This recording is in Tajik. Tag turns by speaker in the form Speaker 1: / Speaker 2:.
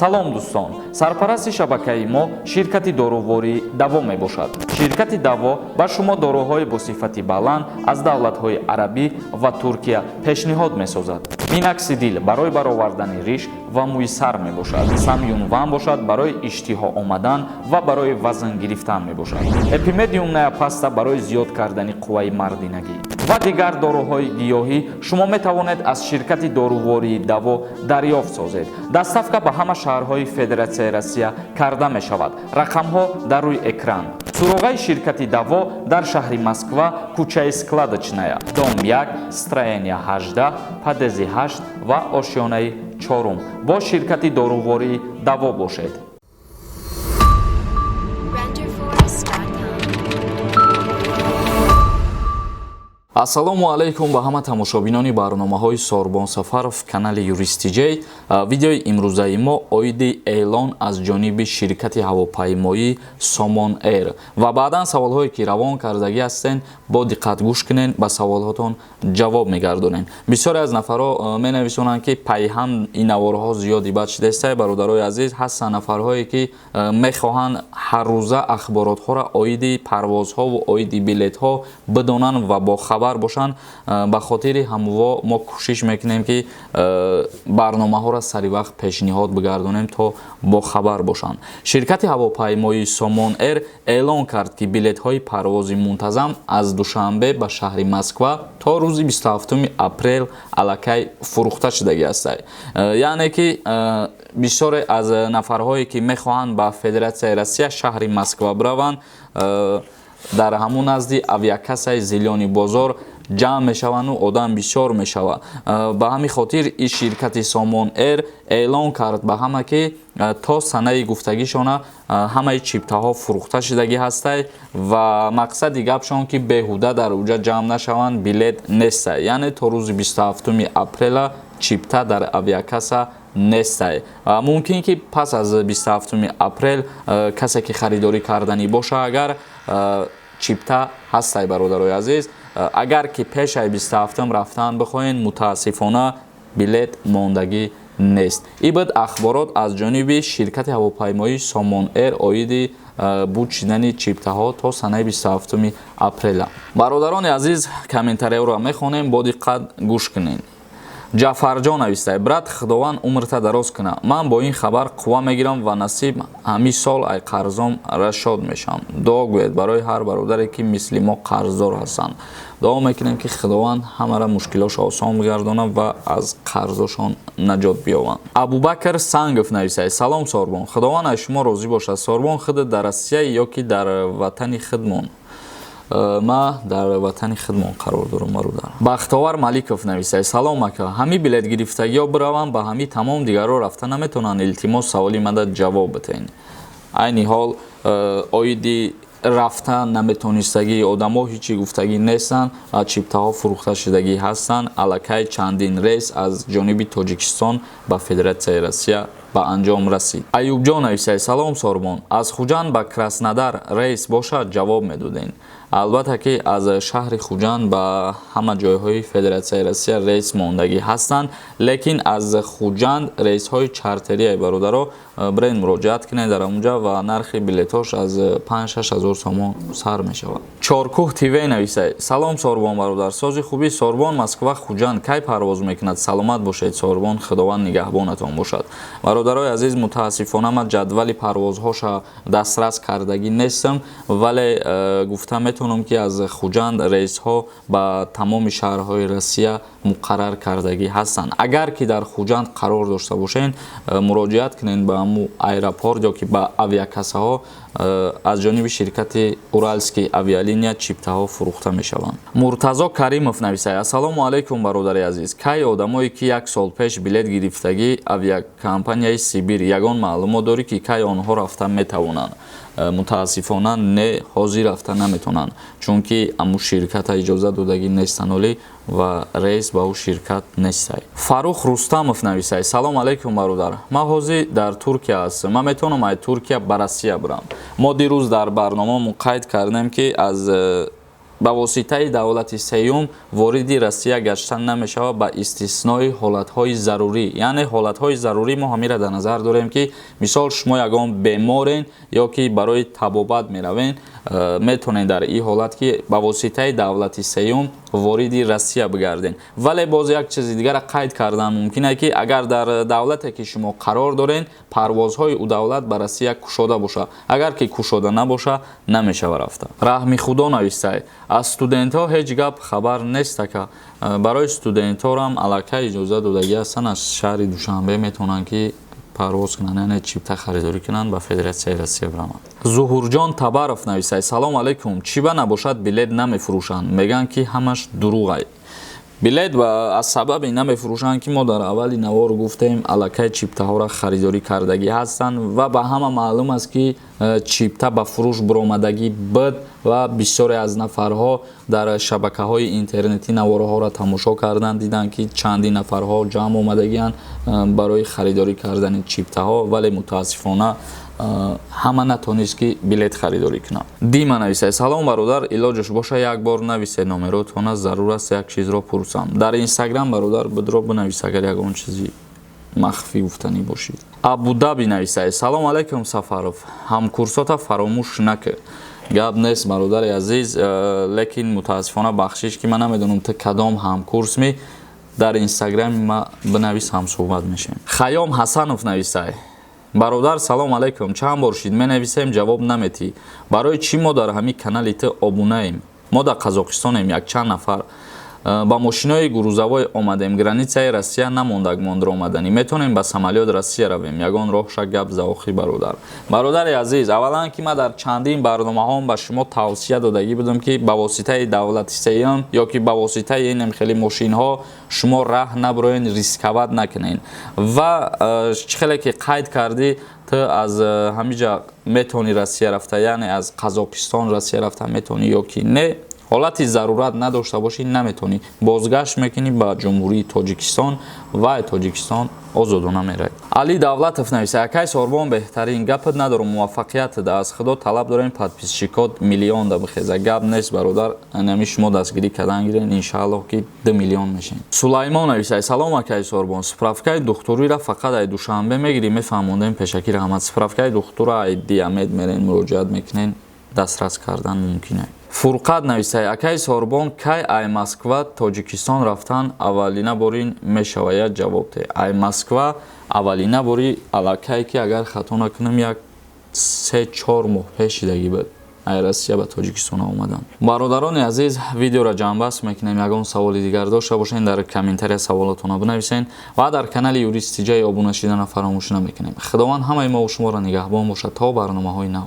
Speaker 1: салом дӯстон, сарпарасти шабакаи мо ширкати дорувори даво мебошад. Ширкати даво ба шумо дороҳои бо сифати баланд аз давлатҳои арабӣ ва Туркия пешниҳод месозад. Миноксидил барои баровардани риш ва мӯи сар мебошад. Самюнван бошад барои иштиҳо омадан ва барои вазн гирифтан мебошад. Эпимедиум неопаста барои зиёд кардани қувваи мардинагӣ ва дигар дороҳои гиёҳӣ шумо метавонед аз ширкати дорувории даво дарёфт созед. Доставка ба ҳама шаҳрҳои Федератсияи Россия карда мешавад. Рақамҳо дар рӯи экран. Суроғаи ширкати даво дар шаҳри Москва, кӯчаи Складочная, дом 1, строения 18, падези 8 ва ошёнаи 4 бо ширкати дорувории даво бошед. ассалому алайкум ба ҳама тамошобинони барномаҳои Сорбон Сафаров канали Юристиҷей. Видеои имрӯзаи мо оиди эълон аз ҷониби ширкати ҳавопаймоӣ Somon Air ва баъдан саволҳое ки равон кардагӣ ҳастен бо диққат гӯш кунед, ба саволҳотон ҷавоб мегардонем. Бисёре аз нафарҳо менависонанд ки пайҳам ин наворҳо зиёди бад шидестай. Бародарои азиз, ҳастанд нафарҳое ки мехоҳанд ҳаррӯза ахборотҳоро оиди парвозҳо ва оиди билетҳо бидонанд ва бо хабар бошанд. ба хотири ҳамво мо кӯшиш мекунем ки барномаҳоро сари вақт пешниҳод бигардонем то бо хабар бошанд. Ширкати ҳавопаймоии Somon Air эълон кард ки билетҳои парвози мунтазам аз душанбе ба шаҳри Москва то рӯзи 27 апрел аллакай фурӯхта шудагӣ ҳастанд. яъне ки бисёре аз нафарҳое ки мехоҳанд ба Федератсияи Россия шаҳри Москва бираванд, дар ҳамун назди авиакассаи Зелёни бозор ҷамъ мешаванду одам бисёр мешавад. ба ҳамин хотир ин ширкати Somon Air эълон кард ба ҳама ки то санаи гуфтагишона ҳамаи чиптаҳо фурӯхта шудагӣ ҳастанд ва мақсади гапшон ки беҳуда дар уҷа ҷамъ нашаванд, билет нестанд. яъне то рӯзи 27 апрела чипта дар авиакасса нестанд. мумкин ки пас аз 27 апрел касе ки харидорӣ карданӣ боша, агар чипта ҳастай. бародарои азиз, агар ки пешаи 27 рафтан бихоҳед, мутаассифона билет мондагӣ нест. ин буд ахборот аз ҷониби ширкати ҳавопаймоии Somon Air оиди буд шидани чиптаҳо то санаи 27 апрела. бародарони азиз, комментарияро мехонем, бо диққат гӯш кунед. ҷафарҷон навистай: брат, худованд умрта дароз куна. Ман бо ин хабар қувва мегирам ва насиб ҳамин сол ай қарзом рашод мешавам. дуо гӯед барои ҳар бародаре ки мисли мо қарздор ҳастанд. дуо мекунем ки худованд ҳамаро мушкилошро осон бигардонад ва аз қарзошон наҷот биёбанд. Абубакр Сангов нависай: салом Сорбон, худованд аз шумо розӣ бошад. Сорбон, худат дар Россия ё ки дар ватани худмон? ма дар ватани худмон қарор дорам. бародар Бахтовар Маликов нависай: салом ака, ҳами билет гирифтагиҳо бираванд, ба ҳами тамом дигарҳо рафта наметавонанд? Илтимос саволи мада ҷавоб битаен. айни ҳол оиди рафта наметонистагии одамо ҳичи гуфтагӣ нестанд. чиптаҳо фурӯхта шудагӣ ҳастанд. аллакай чандин рейс аз ҷониби Тоҷикистон ба Федератсияи Россия ба анҷом расид. Аюбҷон нависай: салом Сорбон, аз Хуҷанд ба Краснодар рейс бошад? ҷавоб медодем. албатта ки аз шаҳри Хуҷанд ба ҳама ҷойҳои Федератсияи Россия рейс мондагӣ ҳастанд, лекин аз Хуҷанд рейсҳои чартерияи бародаро биред муроҷиат кунед дар онҷа ва нархи билетош аз 5-6 ҳазор сомон сар мешавад. Чоркӯҳ Тивей нависай: салом Сорбон бародар, сози хуби Сорбон, Москва Хуҷанд кай парвоз мекунад? Саломат бошед Сорбон, худованд нигаҳбонатон бошад. бародарои азиз, мутаассифона ман ҷадвали парвозҳоша дастрас кардагӣ нестам, вале гуфта метавонам ки аз Хуҷанд рейсҳо ба тамоми шаҳрҳои Россия муқаррар кардагӣ ҳастанд. агар ки дар Хуҷанд қарор дошта бошед, муроҷиат кунед ба ҳамун аэропорт ё ки ба авиакассаҳо. аз ҷониби ширкати Уральский авиалиния чиптаҳо фурӯхта мешаванд. Муртазо Каримов нависай: ассалому алайкум бародари азиз, кай одамое ки як сол пеш билет гирифтагӣ авиакомпанияи Сибир, ягон маълумот дорӣ ки кай онҳо рафта метавонанд? мутаассифона не, ҳозир рафта наметавонанд, чунки аму ширката иҷоза додагӣ нестанд олӣ ва рейс ба ӯ ширкат нестай. Фарух Рустамов нависай: салом алайкум бародар, ман ҳозир дар Туркия ҳастам. ман метавонам аз Туркия ба Россия бирам. мо дирӯз дар барномамон қайд кардем ки аз ба воситаи давлати сеюм вориди Россия гаштан намешавад ба истиснои ҳолатҳои зарурӣ. Яъне ҳолатҳои зарурӣ мо ҳамира дар назар дорем ки мисол шумо ягон беморен ё ки барои табобат меравен, метавонед дар ин ҳолат ки ба воситаи давлати сеюм вориди Россия бигарден. Вале боз як чизи дигара қайд кардан мумкин аст ки агар дар давлате ки шумо қарор дорен, парвозҳои у давлат ба Россия кушода боша. Агар ки кушода набоша, намешава рафта. Раҳми худо навистай. Аз студентҳо ҳеҷ гап хабар нест ака. Барои студентҳорам аллакай иҷоза додагӣ ҳастан, аз шаҳри Душанбе метавонанд ки парвоз кунанд, яъне чипта харидорӣ кунанд, ба Федератсияи Россия бираванд. Зуҳурҷон Табаров нависай: салом алайкум, чиба набошад билет намефурӯшанд, мегӯянд ки ҳамаш дурӯғай. Билет аз сабаби намефурӯшанд ки мо дар аввали навор гуфтем аллакай чиптаҳоро харидорӣ кардагӣ ҳастанд ва ба ҳама маълум аст ки чипта ба фурӯш биромадагӣ буд ва бисёре аз нафарҳо дар шабакаҳои интернетӣ наворҳоро тамошо карданд, диданд ки чандин нафарҳо ҷамъ омадагиянд барои харидорӣ кардани чиптаҳо, вале мутаассифона ҳама натонист ки билет харидорӣ кунад. Дима нависай: салом бародар, илоҷаш боша як бор нависед номеротона, зарур аст як чизро пурсам. Дар инстаграм бародар бидро бинавис агар ягон чизи махфӣ гуфтанӣ бошид. Абудаби нависай: салом алайкум Сафаров, ҳамкурсота фаромӯш накӣ. Гап нест бародари азиз, лекин мутаассифона бахшиш ки ман намедонам ту кадом ҳамкурс ми, дар инстаграми ма бинавис ҳамсуҳбат мешем. Хаём Ҳасанов нависай: бародар салом алайкум, чанд бор шид менависем ҷавоб наметӣ. Барои чӣ мо дар ҳамин канали ту обунаем? Мо дар Қазоқистонем якчанд нафар. Ба мошинои грузовой омадем, границаи Россия намондагмон дар омаданӣ. Метавонем ба самолёт Россия равем. Ягон роҳша гап заохи бародар. Бародари азиз, аввалан ки ман дар чандин барномаҳом ба шумо тавсия додагӣ будам ки ба воситаи давлати сеюм ё ки ба воситаи ин хели мошинҳо шумо раҳ набуроен, рисковат накунед. Ва хеле ки қайд кардӣ ту аз ҳамиҷа метавонӣ Россия рафта, яъне аз Қазоқистон Россия рафта метавонӣ ё ки не. ҳолати зарурат надошта бошӣ, наметавонӣ бозгашт мекунӣ ба ҷумҳурии Тоҷикистон ва Тоҷикистон озодона меравӣ. Али Давлатов нависад: акай Сорбон, беҳтарин гапат надорум, муваффақият да, аз худо талаб дорем подписчикот миллион да бихеза. Гап нест бародар, нами шумо дастгирӣ кардан гирен, иншааллоҳ ки 2 миллион мешем. Сулаймон нависад: салом акай Сорбон, справкаи духтуриро фақат ай Душанбе мегирӣ? Мефаҳмондем, пешакӣ раҳмат. Справкаи духтура ай Диамед мерен, муроҷиат мекунен, дастрас кардан мумкин аст. Фурқат нависай: акай Сорбон, кай ай Москва Тоҷикистон рафтан аввалина борин мешавад? Ҷавоб де. Ай Москва аввалина бори аллакай ки агар хато накунам як 3-4 моҳ пеш шидагӣ буд ай Россия ба Тоҷикистон омадан. Бародарони азиз, видеоро ҷамъбаст мекунем. Ягон саволи дигар дошта бошен дар комментария саволотона бинависен ва дар канали Юрист Тиҷей обуна шидана фаромӯш намекунем. Худованд ҳамаи мо ва шуморо нигаҳбон бошад то барномаҳои нав.